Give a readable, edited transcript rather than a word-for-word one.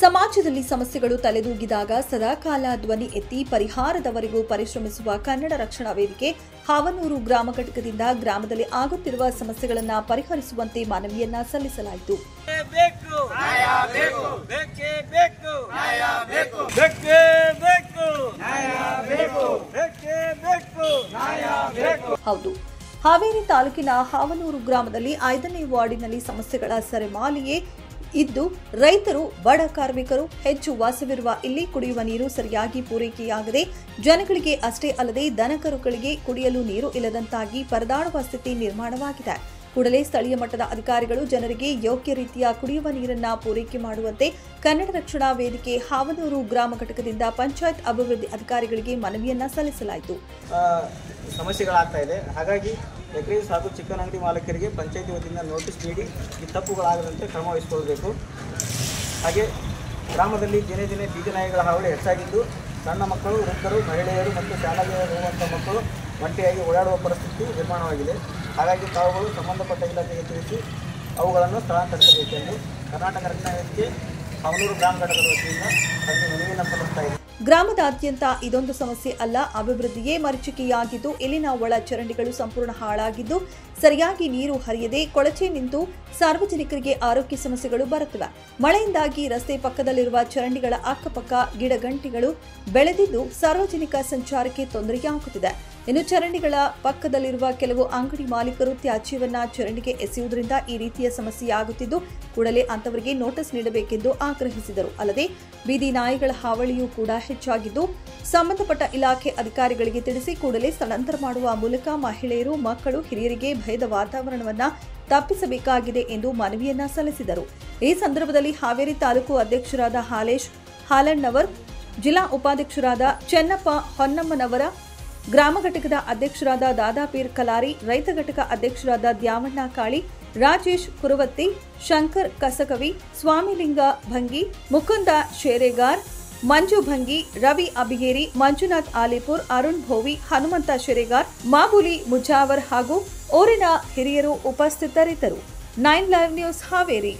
ಸಮಾಜದಲ್ಲಿ ಸಮಸ್ಯೆಗಳು ತಲೆದೂಗಿದಾಗ ಸದಾಕಾಲ ಧ್ವನಿ ಎತ್ತಿ ಪರಿಹಾರದವರೆಗೂ ಪರಿಶ್ರಮಿಸುವ ಕನ್ನಡ ರಕ್ಷಣಾ ವೇದಿಕೆ ಹಾವನೂರು ಗ್ರಾಮ ಘಟಕದಿಂದ ಗ್ರಾಮದಲ್ಲಿ ಆಗುತ್ತಿರುವ ಸಮಸ್ಯೆಗಳನ್ನು ಪರಿಹರಿಸುವಂತೆ ಮನವಿಯನ್ನ ಸಲ್ಲಿಸಲಾಯಿತು. ಹೌದು, ಹಾವೇರಿ ತಾಲೂಕಿನ ಹಾವನೂರು ಗ್ರಾಮದಲ್ಲಿ 5ನೇ ವಾರ್ಡಿನಲ್ಲಿ ಸಮಸ್ಯೆಗಳ ಸರೆಮಾಲೆಯೇ ಇದ್ದು ರೈತರು, ಬಡ ಕಾರ್ಮಿಕರು ಹೆಚ್ಚು ವಾಸವಿರುವ ಇಲ್ಲಿ ಕುಡಿಯುವ ನೀರು ಸರಿಯಾಗಿ ಪೂರೈಕೆಯಾಗದೆ ಜನಗಳಿಗೆ ಅಷ್ಟೇ ಅಲ್ಲದೆ ದನಕರುಗಳಿಗೆ ಕುಡಿಯಲು ನೀರು ಇಲ್ಲದಂತಾಗಿ ಪರದಾಡುವ ಸ್ಥಿತಿ ನಿರ್ಮಾಣವಾಗಿದೆ. ಕೂಡಲೇ ಸ್ಥಳೀಯ ಮಟ್ಟದ ಅಧಿಕಾರಿಗಳು ಜನರಿಗೆ ಯೋಗ್ಯ ರೀತಿಯ ಕುಡಿಯುವ ನೀರನ್ನು ಪೂರೈಕೆ ಮಾಡುವಂತೆ ಕನ್ನಡ ರಕ್ಷಣಾ ವೇದಿಕೆ ಹಾವನೂರು ಗ್ರಾಮ ಘಟಕದಿಂದ ಪಂಚಾಯತ್ ಅಭಿವೃದ್ಧಿ ಅಧಿಕಾರಿಗಳಿಗೆ ಮನವಿಯನ್ನ ಸಲ್ಲಿಸಲಾಯಿತು. ಸಮಸ್ಯೆಗಳಾಗ್ತಾ ಇದೆ. ಹಾಗಾಗಿ ಬೇಕರೀಸ್ ಹಾಗೂ ಚಿಕನ್ ಅಂಗಡಿ ಮಾಲೀಕರಿಗೆ ಪಂಚಾಯತಿ ವತಿಯಿಂದ ನೋಟಿಸ್ ನೀಡಿ ಈ ತಪ್ಪುಗಳಾಗದಂತೆ ಕ್ರಮ ವಹಿಸಿಕೊಳ್ಳಬೇಕು. ಹಾಗೆ ಗ್ರಾಮದಲ್ಲಿ ದಿನೇ ದಿನೇ ಬೀದಿನಾಯಿಗಳ ಹಾವಳಿ ಹೆಚ್ಚಾಗಿದ್ದು ಸಣ್ಣ ಮಕ್ಕಳು, ವೃದ್ಧರು, ಮಹಿಳೆಯರು ಮತ್ತು ಶಾಲೆಗೆ ಹೋಗುವಂಥ ಮಕ್ಕಳು ಒಂಟಿಯಾಗಿ ಓಡಾಡುವ ಪರಿಸ್ಥಿತಿ ನಿರ್ಮಾಣವಾಗಿದೆ. ಹಾಗಾಗಿ ತಾವುಗಳು ಸಂಬಂಧಪಟ್ಟ ಇಲಾಖೆಗೆ ತಿಳಿಸಿ ಅವುಗಳನ್ನು ಸ್ಥಳಾಂತರಿಸಬೇಕೆಂದು ಕರ್ನಾಟಕ ರಕ್ಷಣಾ ವೇದಿಕೆ ಹಾವನೂರು ಗ್ರಾಮ ಘಟಕದ ವತಿಯಿಂದ ಮನವಿಯನ್ನು ಸಲ್ಲಿಸ್ತಾ ಇದೆ. ಗ್ರಾಮದಾದ್ಯಂತ ಇದೊಂದು ಸಮಸ್ಯೆ ಅಲ್ಲ, ಅಭಿವೃದ್ಧಿಯೇ ಮರೀಚಿಕೆಯಾಗಿದ್ದು ಇಲ್ಲಿನ ಒಳ ಚರಂಡಿಗಳು ಸಂಪೂರ್ಣ ಹಾಳಾಗಿದ್ದು ಸರಿಯಾಗಿ ನೀರು ಹರಿಯದೆ ಕೊಳಚೆ ನಿಂತು ಸಾರ್ವಜನಿಕರಿಗೆ ಆರೋಗ್ಯ ಸಮಸ್ಯೆಗಳು ಬರುತ್ತಿವೆ. ಮಳೆಯಿಂದಾಗಿ ರಸ್ತೆ ಪಕ್ಕದಲ್ಲಿರುವ ಚರಂಡಿಗಳ ಅಕ್ಕಪಕ್ಕ ಗಿಡಗಂಟಿಗಳು ಬೆಳೆದಿದ್ದು ಸಾರ್ವಜನಿಕ ಸಂಚಾರಕ್ಕೆ ತೊಂದರೆಯಾಗುತ್ತಿದೆ. ಇನ್ನು ಚರಂಡಿಗಳ ಪಕ್ಕದಲ್ಲಿರುವ ಕೆಲವು ಅಂಗಡಿ ಮಾಲೀಕರು ತ್ಯಾಜ್ಯವನ್ನ ಚರಂಡಿಗೆ ಎಸೆಯುವುದರಿಂದ ಈ ರೀತಿಯ ಸಮಸ್ಯೆಯಾಗುತ್ತಿದ್ದು ಕೂಡಲೇ ಅಂತವರಿಗೆ ನೋಟಿಸ್ ನೀಡಬೇಕೆಂದು ಆಗ್ರಹಿಸಿದರು. ಅಲ್ಲದೆ ಬೀದಿ ನಾಯಿಗಳ ಹಾವಳಿಯೂ ಕೂಡ ಹೆಚ್ಚಾಗಿದ್ದು ಸಂಬಂಧಪಟ್ಟ ಇಲಾಖೆ ಅಧಿಕಾರಿಗಳಿಗೆ ತಿಳಿಸಿ ಕೂಡಲೇ ಸ್ಥಳಾಂತರ ಮಾಡುವ ಮೂಲಕ ಮಹಿಳೆಯರು, ಮಕ್ಕಳು, ಹಿರಿಯರಿಗೆ ಭಯದ ವಾತಾವರಣವನ್ನ ತಪ್ಪಿಸಬೇಕಾಗಿದೆ ಎಂದು ಮನವಿಯನ್ನ ಸಲ್ಲಿಸಿದರು. ಈ ಸಂದರ್ಭದಲ್ಲಿ ಹಾವೇರಿ ತಾಲೂಕು ಅಧ್ಯಕ್ಷರಾದ ಹಾಲೇಶ್ ಹಾಲಣ್ಣವರ್, ಜಿಲ್ಲಾ ಉಪಾಧ್ಯಕ್ಷರಾದ ಚೆನ್ನಪ್ಪ ಹೊನ್ನಮ್ಮನವರ, ಗ್ರಾಮ ಘಟಕದ ಅಧ್ಯಕ್ಷರಾದ ದಾದಾಪೀರ್ ಕಲಾರಿ, ರೈತ ಘಟಕ ಅಧ್ಯಕ್ಷರಾದ ದ್ಯಾವಣ್ಣ ಕಾಳಿ, ರಾಜೇಶ್ ಕುರುವತ್ತಿ, ಶಂಕರ್ ಕಸಕವಿ, ಸ್ವಾಮಿಲಿಂಗ ಭಂಗಿ, ಮುಕುಂದ ಶೇರೆಗಾರ್, ಮಂಜು ಭಂಗಿ, ರವಿ ಅಬಿಗೇರಿ, ಮಂಜುನಾಥ್ ಆಲಿಪುರ್, ಅರುಣ್ ಭೋವಿ, ಹನುಮಂತ ಶೇರೆಗಾರ್, ಮಾಬುಲಿ ಮುಜಾವರ್ ಹಾಗೂ ಊರಿನ ಹಿರಿಯರು ಉಪಸ್ಥಿತರಿದ್ದರು. 9 ಲೈವ್ ನ್ಯೂಸ್ ಹಾವೇರಿ.